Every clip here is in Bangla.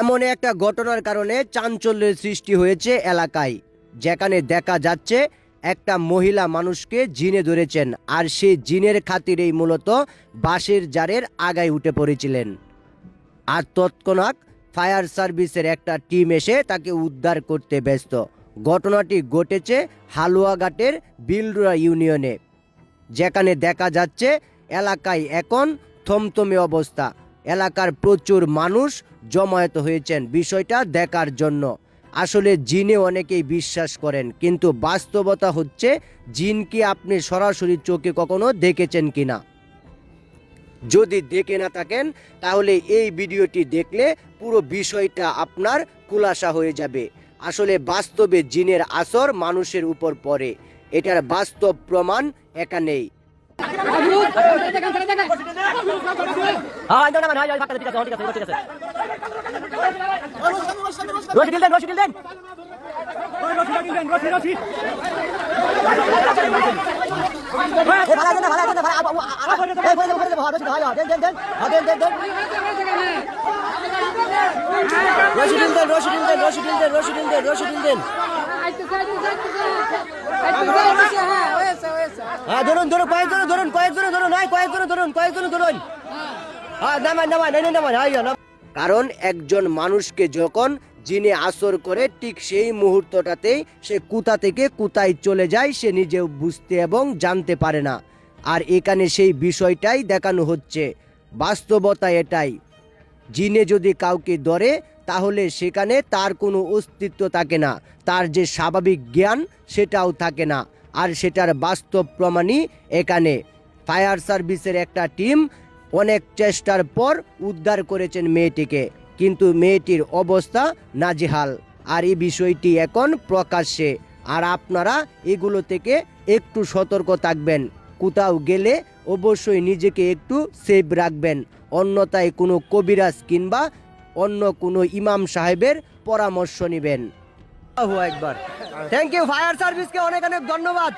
এমন একটা ঘটনার কারণে চাঞ্চল্যের সৃষ্টি হয়েছে এলাকায়, যেখানে দেখা যাচ্ছে একটা মহিলা মানুষকে জিনে ধরেছেন, আর সেই জিনের খাতিরেই মূলত বাঁশের জারের আগায় উঠে পড়েছিলেন। আর তৎক্ষণাৎ ফায়ার সার্ভিসের একটা টিম এসে তাকে উদ্ধার করতে ব্যস্ত। ঘটনাটি ঘটেছে হালুয়াঘাটের বিলরুয়া ইউনিয়নে, যেখানে দেখা যাচ্ছে এলাকায় এখন থমথমে অবস্থা। এলাকার প্রচুর মানুষ জমায়েত হয়েছেন বিষয়টা দেখার জন্য। আসলে জিনে অনেকেই বিশ্বাস করেন, কিন্তু বাস্তবতা হচ্ছে জিন কি আপনি সরাসরি চোখে কখনো দেখেছেন কিনা? যদি দেখে না থাকেন তাহলে এই ভিডিওটি দেখলে পুরো বিষয়টা আপনার খুলাসা হয়ে যাবে। আসলে বাস্তবে জিনের আসর মানুষের উপর পড়ে, এটার বাস্তব প্রমাণ এখানেই। কারণ একজন মানুষকে যখন জিনে আসর করে ঠিক সেই মুহূর্তটাতেই সে কোথা থেকে কোথায় চলে যায় সে নিজেও বুঝতে এবং জানতে পারে না। আর এখানে সেই বিষয়টাই দেখানো হচ্ছে। বাস্তবতা এটাই, জিনে যদি কাউকে ধরে তাহলে সেখানে তার কোনো অস্তিত্ব থাকে না, তার যে স্বাভাবিক জ্ঞান সেটাও থাকে না। আর সেটার বাস্তব প্রমাণই এখানে। ফায়ার সার্ভিসের একটা টিম অনেক চেষ্টার পর উদ্ধার করেছেন মেয়েটিকে, কিন্তু মেয়েটির অবস্থা নাজেহাল। আর এই বিষয়টি এখন প্রকাশ্যে। আর আপনারা এগুলো থেকে একটু সতর্ক থাকবেন। কোথাও গেলে অবশ্যই নিজেকে একটু সেভ রাখবেন, অন্যথায় কোনো কবিরাজ কিংবা অন্য কোনো ইমাম সাহেবের পরামর্শ নেবেন। একবার থ্যাংক ইউ ফায়ার সার্ভিসকে অনেক অনেক ধন্যবাদ।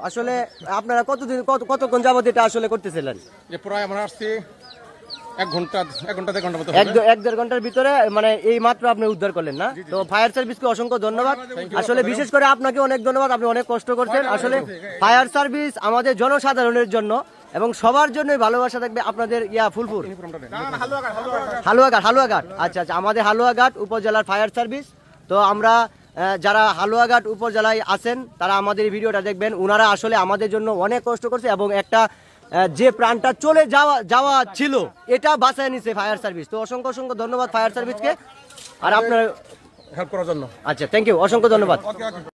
আসলে আপনারা কতক্ষণ যাবত এটা আসলে করতেছিলেন? প্রায় আমরা আসছি এক ঘন্টা মতো, এক দেড় ঘন্টার ভিতরে, মানে এই মাত্র আপনি উদ্ধার করলেন না? তো ফায়ার সার্ভিসকে অসংখ্য ধন্যবাদ। আসলে বিশেষ করে আপনাকে অনেক ধন্যবাদ, আপনি অনেক কষ্ট করছেন। আসলে ফায়ার সার্ভিস আমাদের জনসাধারণের জন্য এবং সবার জন্যই ভালোবাসা থাকবে। আপনাদের ফুলপুর হালুয়াঘাট, আচ্ছা, আমাদের হালুয়াঘাট উপজেলার ফায়ার সার্ভিস। তো আমরা যারা হালুয়াঘাট উপজেলায় আছেন তারা আমাদের ভিডিওটা দেখবেন। ওনারা আসলে আমাদের জন্য অনেক কষ্ট করছে এবং একটা যে প্রাণটা চলে যাওয়া ছিল এটা বাঁচায় নিছে ফায়ার সার্ভিস। তো অসংখ্য ধন্যবাদ ফায়ার সার্ভিসকে আর আপনার হেল্প করার জন্য। আচ্ছা, থ্যাংক ইউ, অসংখ্য ধন্যবাদ।